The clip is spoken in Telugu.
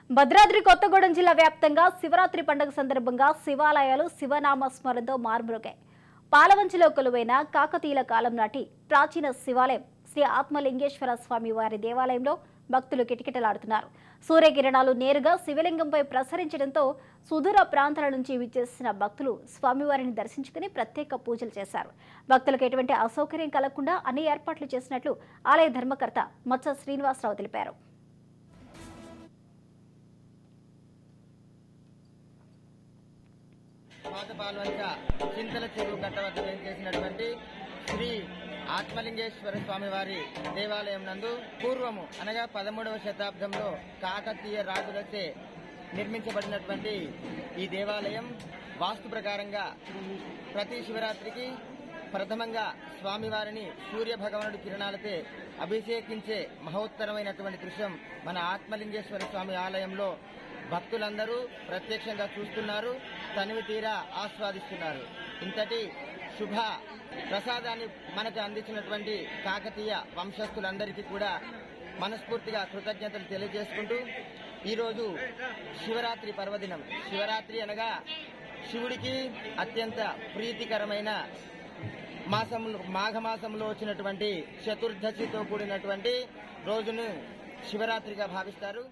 భద్రాద్రి కొత్తగూడెం జిల్లా వ్యాప్తంగా శివరాత్రి పండుగ సందర్భంగా శివాలయాలు శివనామ స్మరణతో మార్మోగాయి. పాలవంచిలో కొలువైన కాకతీయుల కాలం నాటి ప్రాచీన శివాలయం శ్రీ ఆత్మలింగేశ్వర స్వామి వారి దేవాలయంలో భక్తులు కిటకిటలాడుతున్నారు. సూర్యకిరణాలు నేరుగా శివలింగంపై ప్రసరించడంతో సుదూర ప్రాంతాల నుంచి విచ్చేసిన భక్తులు స్వామివారిని దర్శించుకుని ప్రత్యేక పూజలు చేశారు. భక్తులకు ఎటువంటి అసౌకర్యం కలగకుండా అన్ని ఏర్పాట్లు చేసినట్లు ఆలయ ధర్మకర్త మత్స శ్రీనివాసరావు తెలిపారు. పాతపాల్వంచ చింతల చెరువు కట్ట వద్ద చేసినటువంటి శ్రీ ఆత్మలింగేశ్వర స్వామి వారి దేవాలయం నందు పూర్వము అనగా 13వ శతాబ్దంలో కాకతీయ రాజులచే నిర్మించబడినటువంటి ఈ దేవాలయం వాస్తు ప్రకారంగా ప్రతి శివరాత్రికి ప్రథమంగా స్వామివారిని సూర్య భగవానుడి కిరణాలతో అభిషేకించే మహోత్తరమైనటువంటి దృశ్యం మన ఆత్మలింగేశ్వర స్వామి ఆలయంలో భక్తులందరూ ప్రత్యక్షంగా చూస్తున్నారు, తనివి తీరా ఆస్వాదిస్తున్నారు. ఇంతటి శుభ ప్రసాదాన్ని మనకు అందించినటువంటి కాకతీయ వంశస్థులందరికీ కూడా మనస్ఫూర్తిగా కృతజ్ఞతలు తెలియజేసుకుంటూ ఈరోజు శివరాత్రి పర్వదినం. శివరాత్రి అనగా శివుడికి అత్యంత ప్రీతికరమైన మాఘమాసంలో వచ్చినటువంటి చతుర్దశితో కూడినటువంటి రోజును శివరాత్రిగా భావిస్తారు.